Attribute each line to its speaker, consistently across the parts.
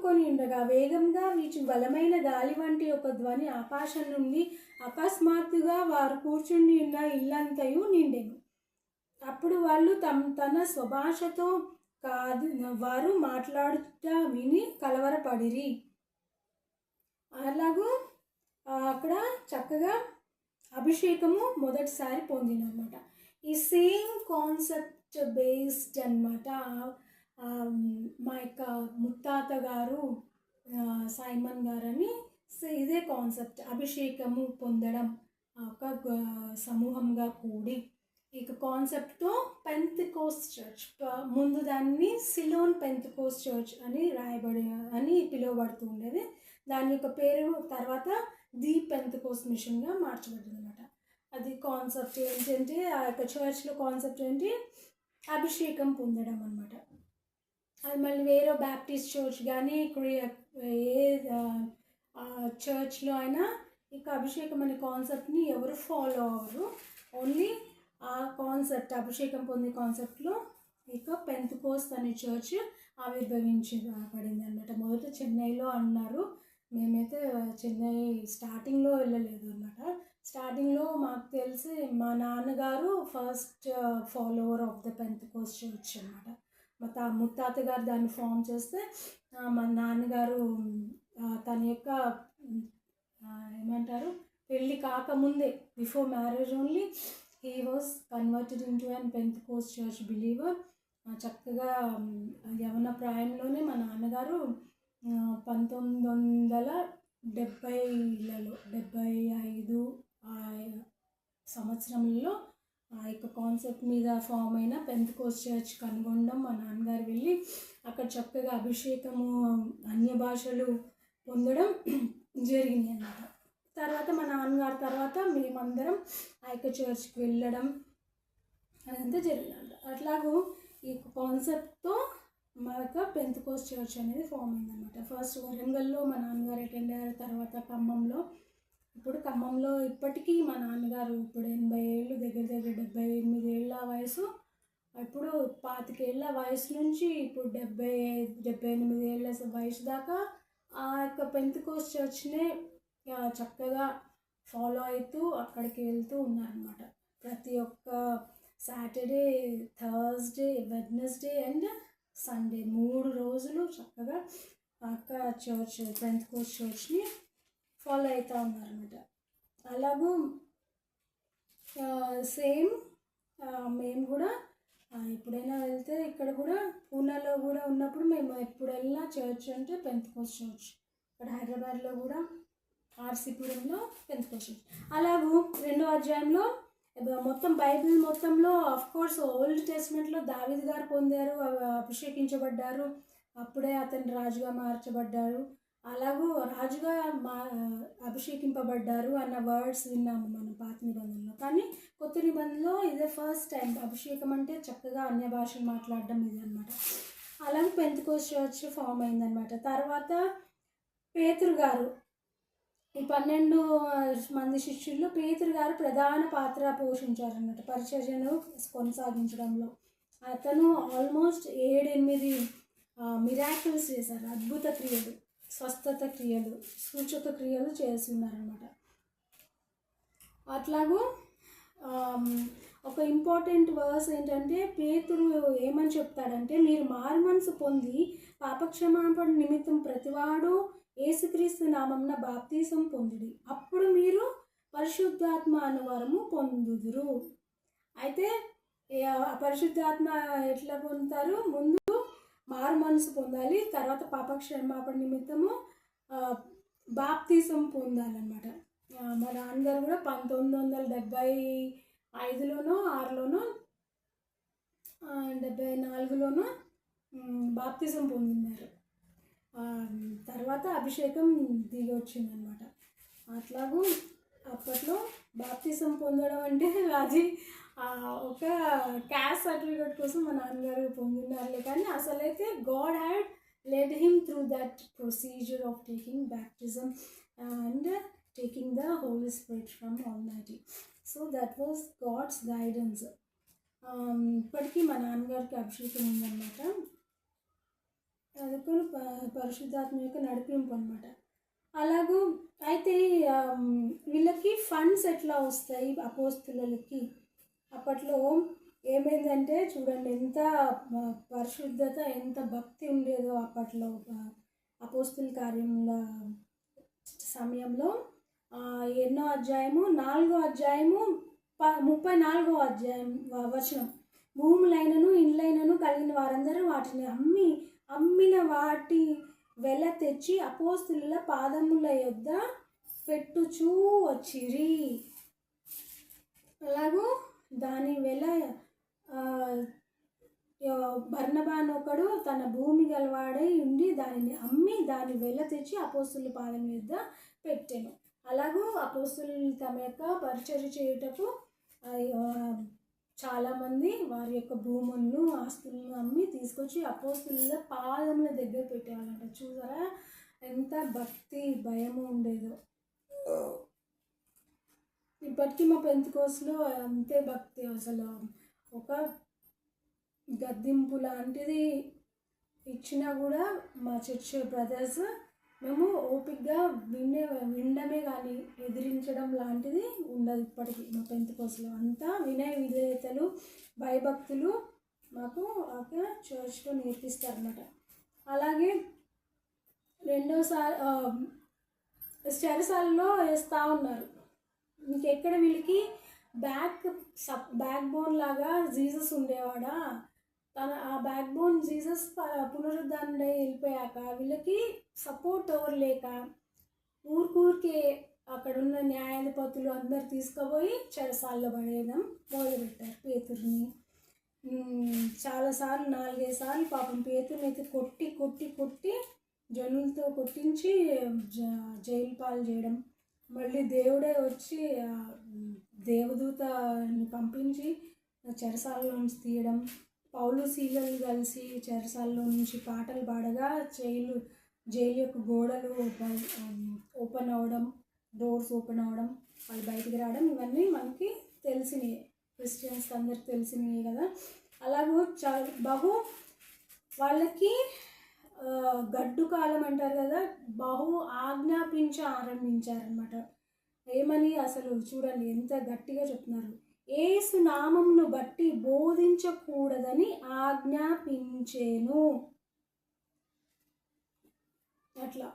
Speaker 1: పడుకొని ఉండగా వేగంగా వీచు బలమైన గాలి వంటి ఒక ధ్వని ఆకాశం నుండి అకస్మాత్తుగా వారు కూర్చుండి ఉన్న ఇల్లంతయు నిండెను. అప్పుడు వాళ్ళు తన స్వభాషతో కాదు వారు మాట్లాడుట విని కలవరపడిరి. అలాగూ అక్కడ చక్కగా అభిషేకము మొదటిసారి పొందినమాట. ఈ సేమ్ కాన్సెప్ట్ బేస్డ్ అనమాట. మా యొక్క ముత్తాత గారు సైమన్ గారని ఇదే కాన్సెప్ట్, అభిషేకము పొందడం ఒక సమూహంగా కూడి ఇక కాన్సెప్ట్తో పెంతెకోస్ట్ చర్చ్, ముందు దాన్ని సిలోన్ పెంతెకోస్ట్ చర్చ్ అని అని పిలువబడుతూ ఉండేది. దాని యొక్క పేరు తర్వాత ది పెంతెకోస్ట్ మిషన్గా మార్చబడింది అనమాట. అది కాన్సెప్ట్ ఏంటంటే ఆ యొక్క చర్చ్లో కాన్సెప్ట్ ఏంటి, అభిషేకం పొందడం అనమాట. అది మళ్ళీ వేరే బ్యాప్టిస్ట్ చర్చ్ కానీ ఏ చర్చ్లో అయినా ఇక అభిషేకం అనే కాన్సెప్ట్ని ఎవరు ఫాలో అవ్వరు. ఓన్లీ ఆ కాన్సెప్ట్ అభిషేకం పొందే కాన్సెప్ట్లో ఇక పెంతెకోస్ట్ అనే చర్చ్ ఆవిర్భవించబడింది అనమాట. మొదట చెన్నైలో అన్నారు. మేమైతే చెన్నై స్టార్టింగ్లో వెళ్ళలేదు అనమాట. స్టార్టింగ్లో మాకు తెలిసి మా నాన్నగారు first follower of the Pentecost church అనమాట. మా ముత్తాత గారు దాన్ని ఫామ్ చేస్తే మా నాన్నగారు తన యొక్క ఏమంటారు పెళ్ళి కాకముందే, before marriage only, he was converted into an Pentecost church believer. చక్కగా యవన ప్రాయంలోనే మా నాన్నగారు 1975 సంవత్సరంలో ఆ యొక్క కాన్సెప్ట్ మీద ఫామ్ అయిన పెంతెకోస్ట్ చర్చ్ కనుగొనడం, మా నాన్నగారు వెళ్ళి అక్కడ చక్కగా అభిషేకము అన్య భాషలు పొందడం జరిగింది అన్నమాట. తర్వాత మా నాన్నగారి తర్వాత మేమందరం ఆ యొక్క చర్చ్కి వెళ్ళడం అదంతా జరిగిందంట. అట్లాగూ ఈ కాన్సెప్ట్తో మా యొక్క పెంతెకోస్ట్ చర్చ్ అనేది ఫామ్ అయిందనమాట. ఫస్ట్ వరంగల్లో మా నాన్నగారు అటెండ్ అయ్యారు, తర్వాత ఖమ్మంలో. ఇప్పుడు ఖమ్మంలో ఇప్పటికీ మా నాన్నగారు ఇప్పుడు 80 ఏళ్ళు, దగ్గర 78 ఏళ్ళ వయసు. ఇప్పుడు 25 ఏళ్ళ వయసు నుంచి ఇప్పుడు 78 ఏళ్ళ వయసు దాకా ఆ యొక్క పెంతెకోస్ట్ చర్చ్నే చక్కగా ఫాలో అవుతూ అక్కడికి వెళ్తూ ఉన్నారనమాట. ప్రతి ఒక్క Saturday, Thursday, Wednesday and Sunday 3 రోజులు చక్కగా అక్క చర్చ్ పెంతెకోస్ట్ చర్చ్ని ఫాలో అవుతూ ఉన్నారనమాట. అలాగూ సేమ్ మేము కూడా ఎప్పుడైనా వెళ్తే ఇక్కడ కూడా పూనాలో కూడా ఉన్నప్పుడు మేము ఎప్పుడు వెళ్ళినా చర్చ్ అంటే పెంతెకోస్ట్ చర్చ్. ఇక్కడ హైదరాబాద్లో కూడా ఆర్సీపురంలో పెంతెకోస్ట్ చర్చ్. అలాగూ 2వ అధ్యాయంలో మొత్తం బైబిల్ మొత్తంలో ఆఫ్కోర్స్ ఓల్డ్ టెస్ట్మెంట్లో దావీదు గారు పొందారు, అభిషేకించబడ్డారు, అప్పుడే అతను రాజుగా మార్చబడ్డారు. అలాగూ రాజుగా అభిషేకింపబడ్డారు అన్న వర్డ్స్ విన్నాము మనం పాత నిబంధనలో. కానీ కొత్త నిబంధనలో ఇదే ఫస్ట్ టైం అభిషేకం అంటే చక్కగా అన్య భాషలు మాట్లాడడం ఇదనమాట. అలాగే పెంతెకోస్ట్ చర్చ్ ఫామ్ అయిందనమాట. తర్వాత పేతురు గారు, ఈ 12 మంది శిష్యుల్లో పేతురు గారు ప్రధాన పాత్ర పోషించారన్నమాట పరిచర్యను కొనసాగించడంలో. అతను ఆల్మోస్ట్ 7-8 మిరాకిల్స్ చేశారు, అద్భుత క్రియలు, స్వస్థత క్రియలు, సూచక క్రియలు చేస్తున్నారన్నమాట. అట్లాగూ ఒక ఇంపార్టెంట్ వర్స్ ఏంటంటే పేతురు ఏమని చెప్తాడంటే, మీరు మారు మనసు పొంది పాపక్షమాపణ నిమిత్తం ప్రతివాడు యేసుక్రీస్తు నామమున బాప్తీసం పొందుడి, అప్పుడు మీరు పరిశుద్ధాత్మ అనువరము పొందుదురు. అయితే పరిశుద్ధాత్మ ఎట్లా పొందుతారు? ముందు మారు మనసు పొందాలి, తర్వాత పాపక్షమాపణ నిమిత్తము బాప్తీసం పొందాలన్నమాట. మా నాన్నగారు కూడా 1975లోనో 6లోనో 74లోనో బాప్తీసం పొందినారు. తర్వాత అభిషేకం దిగి వచ్చిందనమాట. అట్లాగూ అప్పట్లో బాప్తీసం పొందడం అంటే అది ఒక క్యాస్ట్ సర్టిఫికేట్ కోసం మా నాన్నగారు పొందినారులే, కానీ అసలైతే God had led him through that procedure of taking baptism and taking the Holy Spirit from Almighty. So that was God's guidance. ఇప్పటికీ మా నాన్నగారికి అభిషేకం ఉందన్నమాట. అందుకని పరిశుద్ధాత్మ యొక్క నడిపింపు అనమాట. అలాగూ అయితే వీళ్ళకి ఫండ్స్ ఎట్లా వస్తాయి అపోస్తులకి? అప్పట్లో ఏమైందంటే చూడండి, ఎంత పరిశుద్ధత, ఎంత భక్తి ఉండేదో అప్పట్లో అపోస్తుల కార్యముల సమయంలో. ఎన్నో అధ్యాయము, 4వ అధ్యాయము 34వ అధ్యాయం వచనం. భూములైనను ఇండ్లైనను కలిగిన వారందరూ వాటిని అమ్మిన వాటి వెల తెచ్చి అపోస్తుల పాదముల యొద్ద పెట్టుచూ వచ్చిరి. అలాగూ దాని వెల బర్నబా ఒకడు తన భూమి గలవాడై ఉండి దానిని అమ్మి దాని వెల తెచ్చి అపోస్తుల పాదం యొద్ద పెట్టెను. అలాగూ అపోస్తులు తమ యొక్క పరిచర్య చేయుటకు చాలామంది వారి యొక్క భూములను, ఆస్తులను అమ్మి తీసుకొచ్చి అపోస్తుల పాదముల దగ్గర పెట్టేవాళ్ళంట. చూసారా ఎంత భక్తి భయము ఉండేదో. ఇప్పటికీ మా పెంతెకోస్తులో అంతే భక్తి. అసలు ఒక గద్దింపు లాంటిది ఇచ్చినా కూడా మా చర్చ్ బ్రదర్స్ మేము ఓపికగా వినడమే కానీ ఎదిరించడం లాంటిది ఉండదు ఇప్పటికీ మా పెంతెకోస్తులో. అంతా వినయ విధేయతలు, భయభక్తులు మాకు అక్కడ చర్చ్లో నేర్పిస్తారన్నమాట. అలాగే రెండోసారి చెరసాలలో వేస్తూ ఉన్నారు. ఇంకెక్కడ వీళ్ళకి బ్యాక్ బోన్ లాగా జీసస్ ఉండేవాడా, ఆ బ్యాక్ బోన్ జీసస్ పునరుద్ధారణై వెళ్ళిపోయాక వీళ్ళకి సపోర్ట్ ఎవరు లేక ఊరికే అక్కడున్న న్యాయాధిపతులు అందరు తీసుకుపోయి చెరసాల్లో పడేయడం మొదలుపెట్టారు పేతుర్ని. చాలాసార్లు 4-5 సార్లు పాపం పేతుర్ని అయితే కొట్టి జనులతో కొట్టించి జైలు పాలు చేయడం. మళ్ళీ దేవుడే వచ్చి దేవదూతని పంపించి చెరసాలలో నుంచి తీయడం. పౌలు సీలలు కలిసి చెరసాలలో నుంచి పాటలు పాడగా జైలు యొక్క గోడలు ఓపెన్ అవ్వడం, డోర్స్ ఓపెన్ అవ్వడం, వాళ్ళు బయటికి రావడం, ఇవన్నీ మనకి తెలిసినవి, క్రిస్టియన్స్ అందరికి తెలిసినవి కదా. అలాగూ వాళ్ళకి గడ్డు కాలం అంటారు కదా, ఆజ్ఞాపించారన్నమాట. ఏమని అసలు చూడండి ఎంత గట్టిగా చెప్తున్నారు. యేసు నామమును బట్టి బోధించకూడదని ఆజ్ఞాపించేను. అట్లా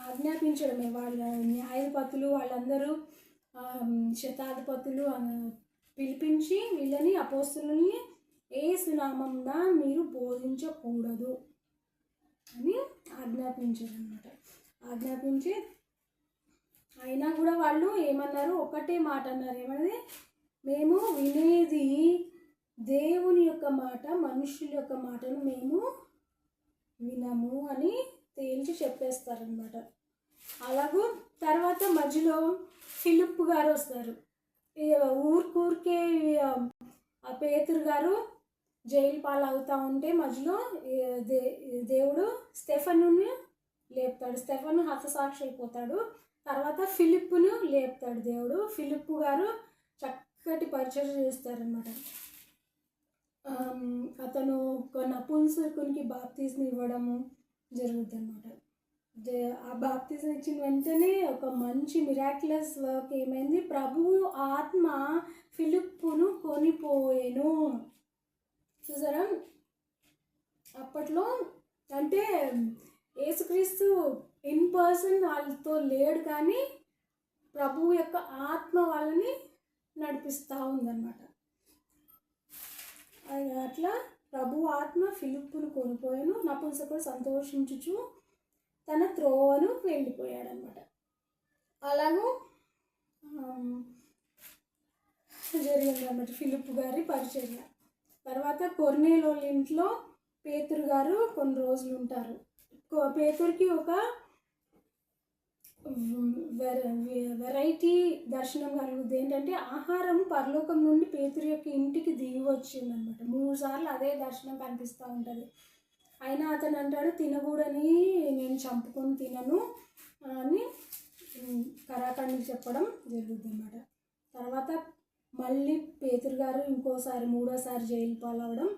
Speaker 1: ఆజ్ఞాపించడమే. వాళ్ళ న్యాయాధిపతులు వాళ్ళందరూ శతాధిపతులు పిలిపించి వీళ్ళని అపోస్తులని యేసు నామమున మీరు బోధించకూడదు అని ఆజ్ఞాపించారన్నమాట. ఆజ్ఞాపించి అయినా కూడా వాళ్ళు ఏమన్నారు, ఒకటే మాట అన్నారు. ఏమన్నది? మేము వినేది దేవుని యొక్క మాట, మనుషుల యొక్క మాటను మేము వినము అని తేల్చి చెప్పేస్తారనమాట. అలాగూ తర్వాత మధ్యలో ఫిలిప్ గారు వస్తారు. ఊరికే పేతురు గారు జైలు పాలు అవుతూ ఉంటే మధ్యలో దేవుడు స్టెఫనుని లేపుతాడు. స్టెఫను హతసాక్షి అయిపోతాడు. తర్వాత ఫిలిప్పును లేపుతాడు దేవుడు. ఫిలిప్పు గారు చక్కటి పరిచయం చేస్తారనమాట. అతను ఒక నపుంసకునికి బాప్తిజం ఇవ్వడము జరుగుతుంది అనమాట. ఆ బాప్తిజం ఇచ్చిన వెంటనే ఒక మంచి మిరాక్యులస్ వర్క్ ఏమైంది, ప్రభువు ఆత్మ ఫిలిప్పును కొనిపోయేను. చూసారా, అప్పట్లో అంటే యేసుక్రీస్తు ఇన్ పర్సన్ వాళ్ళతో లేడు, కానీ ప్రభువు యొక్క ఆత్మ వాళ్ళని నడిపిస్తూ ఉందన్నమాట. అట్లా ప్రభు ఆత్మ ఫిలిప్పును కొనిపోయాను. నపుంసకుడు సంతోషించుచు తన త్రోవను వెళ్ళిపోయాడనమాట. అలాగూ జరిగిందన్నమాట ఫిలిప్పు గారి పరిచర్య. తర్వాత కొర్నేలోళ్ళ ఇంట్లో పేతురు గారు కొన్ని రోజులు ఉంటారు. పేతురికి ఒక వెరైటీ దర్శనం కలుగుతుంది. ఏంటంటే ఆహారం పరలోకం నుండి పేతురు యొక్క ఇంటికి దిగి వచ్చిందనమాట. 3 సార్లు అదే దర్శనం కనిపిస్తూ ఉంటుంది. అయినా అతను అంటాడు, తినకూడని నేను చంపుకొని తినను అని కరాఖండికి చెప్పడం జరుగుతుంది అన్నమాట. తర్వాత మళ్ళీ పేతురు గారు ఇంకోసారి 3వ సారి జైలు పాలవడం.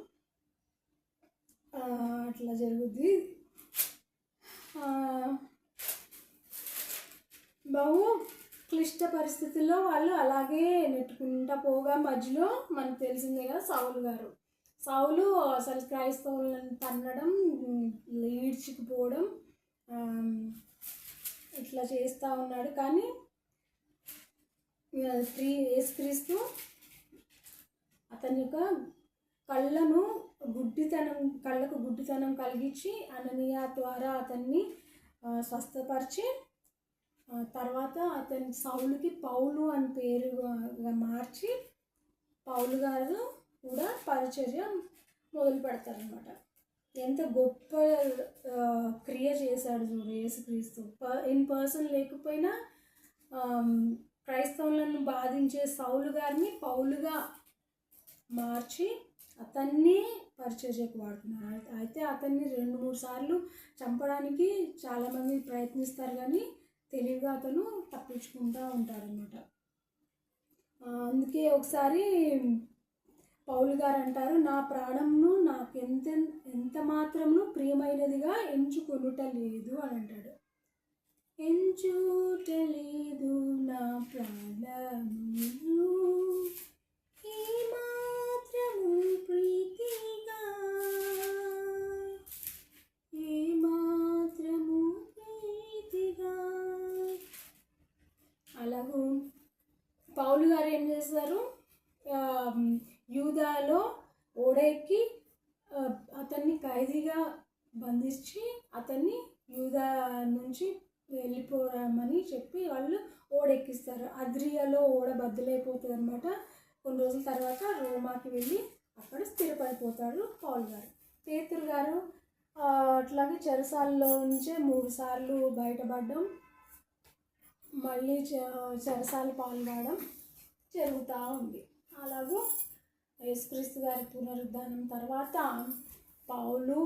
Speaker 1: అట్లా జరుగుద్ది. బహు క్లిష్ట పరిస్థితుల్లో వాళ్ళు అలాగే నెట్టుకుంటా పోగా మధ్యలో మనకు తెలిసిందే కదా సౌలు అసలు క్రైస్తవులను తన్నడం, ఈడ్చుకుపోవడం ఇట్లా చేస్తూ ఉన్నాడు. కానీ యేసుక్రీస్తు అతని యొక్క కళ్ళకు గుడ్డితనం కలిగించి అననీయ ద్వారా అతన్ని స్వస్థపరిచి తర్వాత అతని సౌలుకి పౌలు అని పేరుగా మార్చి పౌలు గారు కూడా పరిచర్య మొదలు పెడతారనమాట. ఎంత గొప్ప క్రియ చేశాడు చూడు యేసుక్రీస్తు. ఇన్ పర్సన్ లేకపోయినా క్రైస్తవులను బాధించే సౌలు గారిని పౌలుగా మార్చి అతన్ని పరిచర్యకు వాడుతున్నారు. అయితే అతన్ని 2-3 సార్లు చంపడానికి చాలామంది ప్రయత్నిస్తారు, కానీ తెలివిగా అతను తప్పించుకుంటూ ఉంటాడనమాట. అందుకే ఒకసారి పౌలు గారు అంటారు, నా ప్రాణంను నాకు ఎంత మాత్రమును ప్రియమైనదిగా ఎంచుకొనుటలేదు అని అంటాడు. ఎంచుటలేదు నా ప్రాణము ఈ మాత్రము ప్రీతిగా, ఈ మాత్రము ప్రీతిగా. అలాగూ పౌలు గారు ఏం చేస్తారు, యూదాలో ఓడెక్కి అతన్ని ఖైదీగా బంధించి అతన్ని యూదా నుంచి వెళ్ళిపోరామని చెప్పి వాళ్ళు ఓడెక్కిస్తారు. అద్రియాలో ఓడ బద్దలైపోతుంది అనమాట. కొన్ని రోజుల తర్వాత రోమాకి వెళ్ళి అక్కడ స్థిరపడిపోతాడు పౌలు గారు. పేతురు గారు అట్లాగే చెరసాలలో నుంచే 3 సార్లు బయటపడడం, మళ్ళీ చెరసాల పాల్గొనడం జరుగుతూ ఉంది. అలాగూ యేసుక్రీస్తు గారి పునరుద్ధానం తర్వాత పౌలు,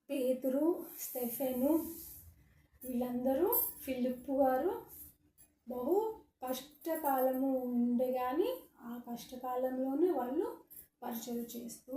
Speaker 1: పేతురు, స్టెఫెను వీళ్ళందరూ, ఫిలిప్పు గారు బహు కష్టకాలము ఉండే కానీ ఆ కష్టకాలంలోనే వాళ్ళు పరిచయం చేస్తూ